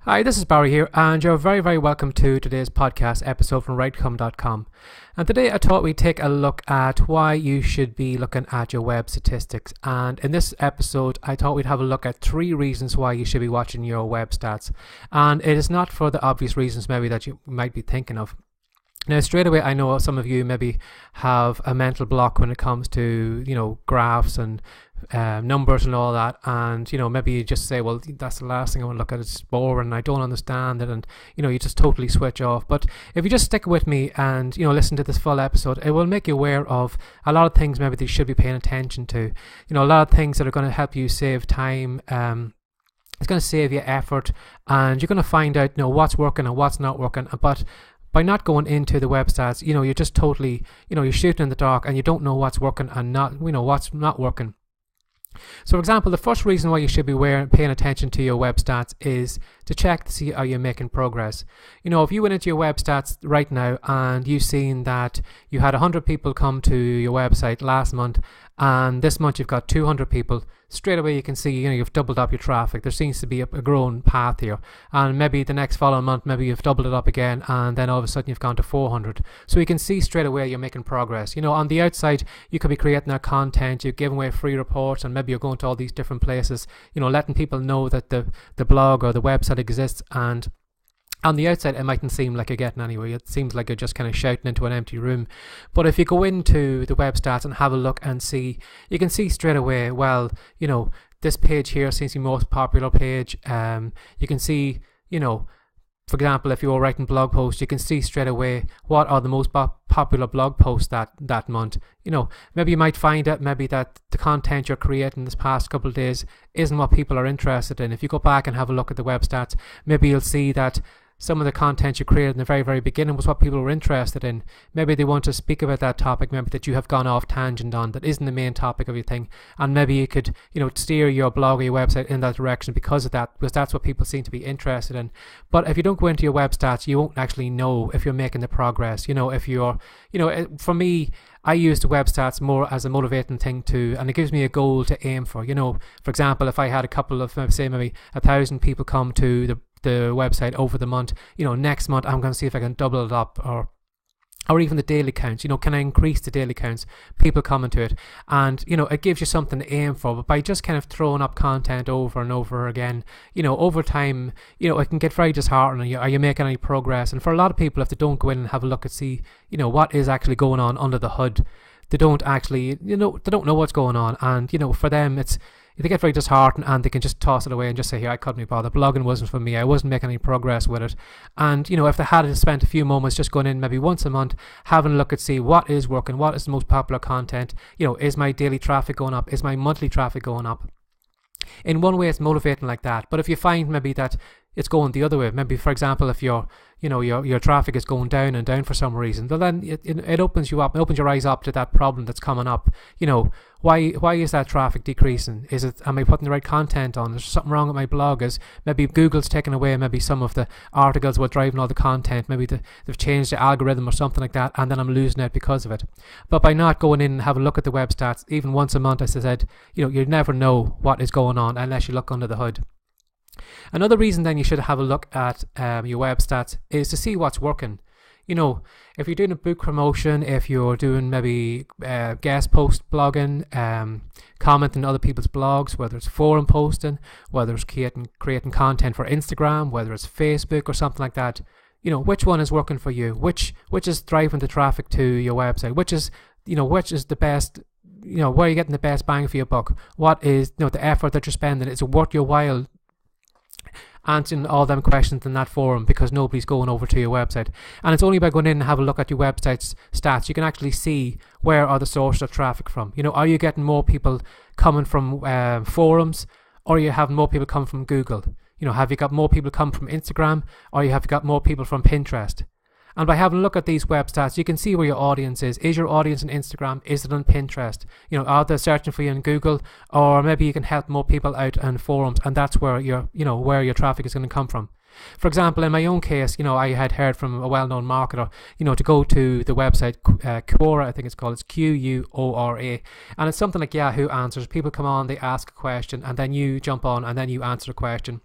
Hi, this is Barry here, and you're very, very welcome to today's podcast episode from WriteCome.com. And today I thought we'd take a look at why you should be looking at your web statistics. And in this episode, I thought we'd have a look at 3 reasons why you should be watching your web stats. And it is not for the obvious reasons maybe that you might be thinking of. Now, straight away, I know some of you maybe have a mental block when it comes to, graphs and numbers and all that. And, maybe you just say, well, that's the last thing I want to look at. It's boring and I don't understand it. And, you just totally switch off. But if you just stick with me and, listen to this full episode, it will make you aware of a lot of things maybe that you should be paying attention to. A lot of things that are going to help you save time. It's going to save you effort. And you're going to find out, what's working and what's not working. But by not going into the web stats, you're just totally, you're shooting in the dark and you don't know what's working and not, what's not working. So, for example, the first reason why you should be paying attention to your web stats is to check to see how you're making progress. If you went into your web stats right now and you've seen that you had 100 people come to your website last month and this month you've got 200 people, straight away you can see, you've doubled up your traffic. There seems to be a growing path here. And maybe the next following month, maybe you've doubled it up again and then all of a sudden you've gone to 400. So you can see straight away you're making progress. On the outside, you could be creating that content, you're giving away free reports, and maybe you're going to all these different places, letting people know that the blog or the website exists. And on the outside, it mightn't seem like you're getting anywhere. It seems like you're just kind of shouting into an empty room. But if you go into the web stats and have a look and see, you can see straight away, well, this page here seems to be the most popular page. You can see, for example, if you're writing blog posts, you can see straight away what are the most popular blog posts that month. Maybe you might find out maybe that the content you're creating this past couple of days isn't what people are interested in. If you go back and have a look at the web stats, maybe you'll see that some of the content you created in the very, very beginning was what people were interested in. Maybe they want to speak about that topic, maybe that you have gone off tangent on, that isn't the main topic of your thing. And maybe you could, steer your blog or your website in that direction because of that, because that's what people seem to be interested in. But if you don't go into your web stats, you won't actually know if you're making the progress. If you're, for me, I use the web stats more as a motivating thing and it gives me a goal to aim for. For example, if I had a couple of, say maybe 1,000 people come to the website over the month, next month I'm going to see if I can double it up, or even the daily counts. Can I increase the daily counts, people coming to it? And it gives you something to aim for. But by just kind of throwing up content over and over again, over time, it can get very disheartening. Are you making any progress? And for a lot of people, if they don't go in and have a look and see what is actually going on under the hood, they don't actually, they don't know what's going on. And for them, they get very disheartened and they can just toss it away and just say, here, I couldn't be bothered. Blogging wasn't for me. I wasn't making any progress with it. And, if they had spent a few moments just going in maybe once a month, having a look at see what is working, what is the most popular content, is my daily traffic going up? Is my monthly traffic going up? In one way, it's motivating like that. But if you find maybe that it's going the other way, maybe, for example, if your traffic is going down and down for some reason, well, then it opens you up, it opens your eyes up to that problem that's coming up. Why is that traffic decreasing? Am I putting the right content on? Is there something wrong with my blog? Is maybe Google's taken away maybe some of the articles were driving all the content? Maybe they've changed the algorithm or something like that, and then I'm losing it because of it. But by not going in and having a look at the web stats, even once a month, as I said, you never know what is going on unless you look under the hood. Another reason then you should have a look at your web stats is to see what's working. If you're doing a book promotion, if you're doing maybe guest post blogging, commenting on other people's blogs, whether it's forum posting, whether it's creating content for Instagram, whether it's Facebook or something like that, which one is working for you? Which is driving the traffic to your website? Which is the best? Where are you getting the best bang for your buck? What is the effort that you're spending? Is it worth your while answering all them questions in that forum because nobody's going over to your website? And it's only by going in and have a look at your website's stats you can actually see where are the sources of traffic from. Are you getting more people coming from forums, or are you having more people come from Google? Have you got more people come from Instagram, or have you got more people from Pinterest? And by having a look at these web stats, you can see where your audience is. Is your audience on Instagram? Is it on Pinterest? Are they searching for you in Google? Or maybe you can help more people out on forums, and that's where where your traffic is going to come from. For example, in my own case, I had heard from a well-known marketer, to go to the website Quora, I think it's called. It's Quora, and it's something like Yahoo Answers. People come on, they ask a question, and then you jump on, and then you answer a question.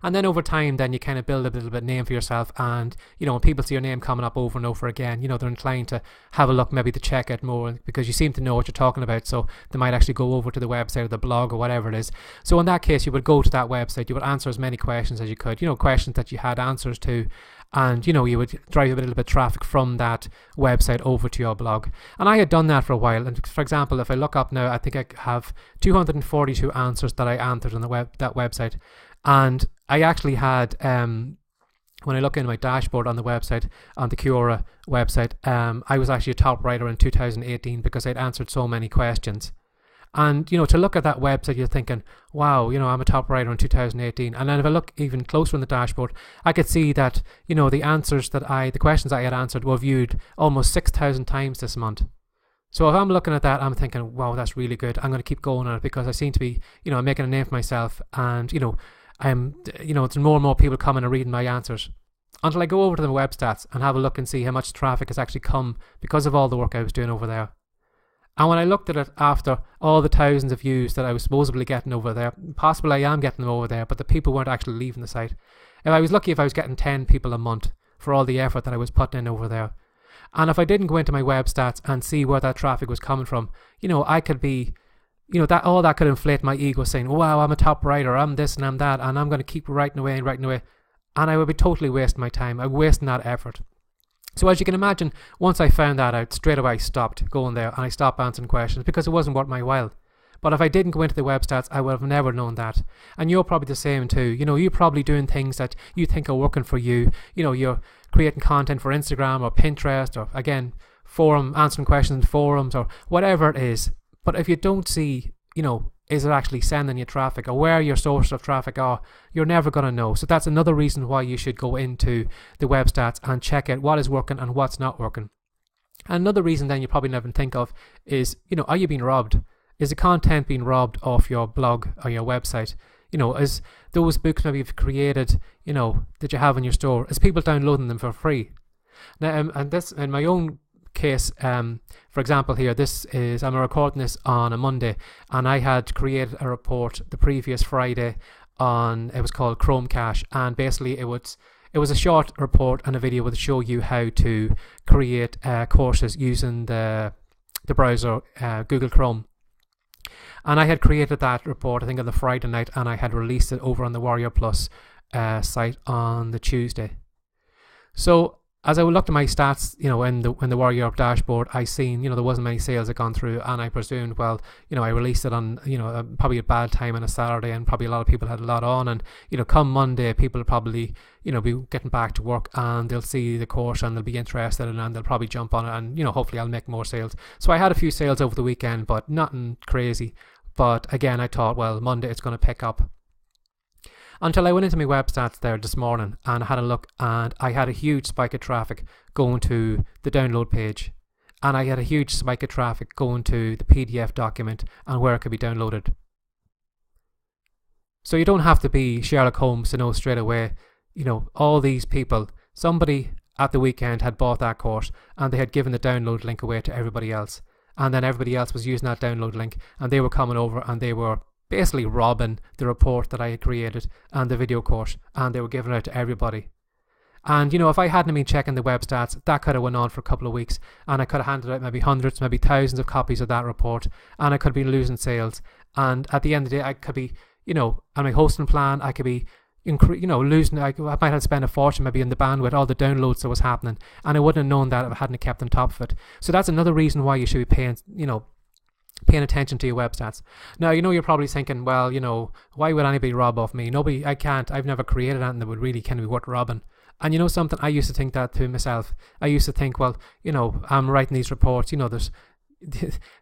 And then over time, then you kind of build a little bit of name for yourself. And, when people see your name coming up over and over again, they're inclined to have a look, maybe to check it more, because you seem to know what you're talking about. So they might actually go over to the website or the blog or whatever it is. So in that case, you would go to that website, you would answer as many questions as you could, questions that you had answers to. And, you would drive a little bit of traffic from that website over to your blog. And I had done that for a while. And for example, if I look up now, I think I have 242 answers that I answered on that website. And I actually had, when I look in my dashboard on the website, on the Quora website, I was actually a top writer in 2018 because I'd answered so many questions. And, to look at that website, you're thinking, wow, I'm a top writer in 2018. And then if I look even closer in the dashboard, I could see that, the questions I had answered were viewed almost 6,000 times this month. So if I'm looking at that, I'm thinking, wow, that's really good. I'm going to keep going on it because I seem to be, making a name for myself. And, there's more and more people coming and reading my answers. Until I go over to the web stats and have a look and see how much traffic has actually come because of all the work I was doing over there. And when I looked at it after all the thousands of views that I was supposedly getting over there, possibly I am getting them over there, but the people weren't actually leaving the site. If I was lucky, if I was getting 10 people a month for all the effort that I was putting in over there. And if I didn't go into my web stats and see where that traffic was coming from, I could be, that all that could inflate my ego, saying, wow, I'm a top writer, I'm this and I'm that, and I'm going to keep writing away. And I would be totally wasting my time. I'm wasting that effort. So as you can imagine, once I found that out, straight away I stopped going there and I stopped answering questions because it wasn't worth my while. But if I didn't go into the web stats, I would have never known that. And you're probably the same too. You're probably doing things that you think are working for you. You're creating content for Instagram or Pinterest or, again, answering questions in forums or whatever it is. But if you don't see, is it actually sending you traffic or where your sources of traffic are, you're never going to know. So that's another reason why you should go into the web stats and check out what is working and what's not working. And another reason then you probably never think of is, are you being robbed? Is the content being robbed off your blog or your website? Is those books maybe you've created, that you have in your store, is people downloading them for free? Now, and this, in my own case, for example here, I'm recording this on a Monday, and I had created a report the previous Friday it was called Chrome Cache, and basically it was a short report and a video would show you how to create courses using the browser Google Chrome. And I had created that report, I think, on the Friday night, and I had released it over on the Warrior Plus site on the Tuesday. So as I looked at my stats, in the Warrior dashboard, I seen, there wasn't many sales that gone through, and I presumed, well, I released it on, probably a bad time on a Saturday, and probably a lot of people had a lot on, and, come Monday, people will probably, be getting back to work, and they'll see the course, and they'll be interested, and they'll probably jump on it, and, hopefully I'll make more sales. So I had a few sales over the weekend, but nothing crazy. But again, I thought, well, Monday it's going to pick up. Until I went into my web stats there this morning and I had a look, and I had a huge spike of traffic going to the download page, and I had a huge spike of traffic going to the PDF document and where it could be downloaded. So you don't have to be Sherlock Holmes to know straight away, all these people, somebody at the weekend had bought that course and they had given the download link away to everybody else, and then everybody else was using that download link, and they were coming over and they were basically robbing the report that I had created and the video course, and they were giving it out to everybody. And if I hadn't been checking the web stats, that could have went on for a couple of weeks, and I could have handed out maybe hundreds, maybe thousands of copies of that report, and I could have been losing sales. And at the end of the day, I could be, on my hosting plan, I could be losing. I might have spent a fortune maybe in the bandwidth, all the downloads that was happening, and I wouldn't have known that if I hadn't kept on top of it. So that's another reason why you should be paying attention to your web stats. Now, you're probably thinking, well, why would anybody rob off me? I've never created anything that would really kind of be worth robbing. And something, I used to think that to myself. I used to think, well, I'm writing these reports, there's,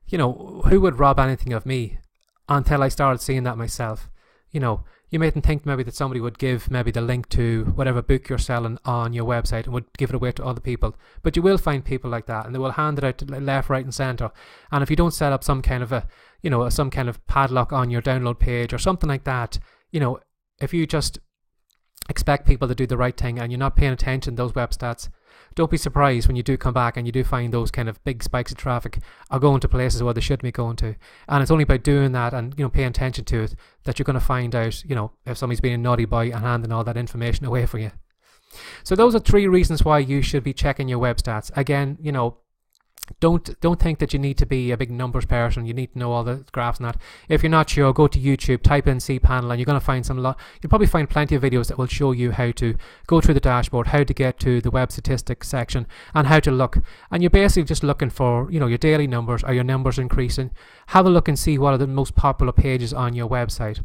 who would rob anything of me? Until I started seeing that myself. You mightn't think maybe that somebody would give maybe the link to whatever book you're selling on your website and would give it away to other people. But you will find people like that, and they will hand it out to left, right and centre. And if you don't set up some kind of some kind of padlock on your download page or something like that, if you just expect people to do the right thing and you're not paying attention to those web stats, don't be surprised when you do come back and you do find those kind of big spikes of traffic are going to places where they shouldn't be going to. And it's only by doing that and paying attention to it that you're going to find out if somebody's being a naughty boy and handing all that information away for you. So those are 3 reasons why you should be checking your web stats. Again, don't think that you need to be a big numbers person. You need to know all the graphs and that. If you're not sure, go to YouTube, type in cPanel, and you're going to find you'll probably find plenty of videos that will show you how to go through the dashboard, how to get to the web statistics section, and how to look. And you're basically just looking for, your daily numbers. Are your numbers increasing? Have a look and see what are the most popular pages on your website.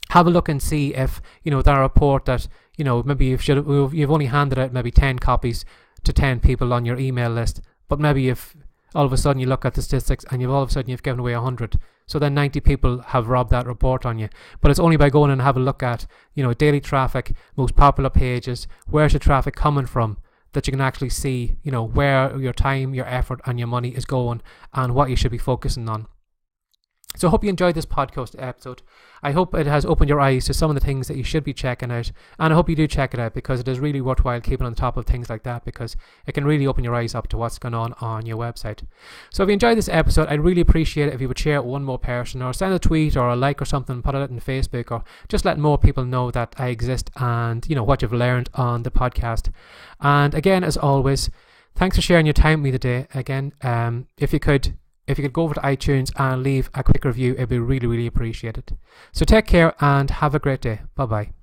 Have a look and see if, that report that, maybe you've only handed out maybe 10 copies to 10 people on your email list. But maybe if all of a sudden you look at the statistics and all of a sudden you've given away 100, so then 90 people have robbed that report on you. But it's only by going and have a look at, daily traffic, most popular pages, where's your traffic coming from, that you can actually see, where your time, your effort and your money is going and what you should be focusing on. So I hope you enjoyed this podcast episode. I hope it has opened your eyes to some of the things that you should be checking out, and I hope you do check it out, because it is really worthwhile keeping on top of things like that, because it can really open your eyes up to what's going on your website. So if you enjoyed this episode, I'd really appreciate it if you would share it with one more person, or send a tweet or a like or something, put it out on Facebook, or just let more people know that I exist and what you've learned on the podcast. And again, as always, thanks for sharing your time with me today. Again, if you could go over to iTunes and leave a quick review, it'd be really, really appreciated. So take care and have a great day. Bye-bye.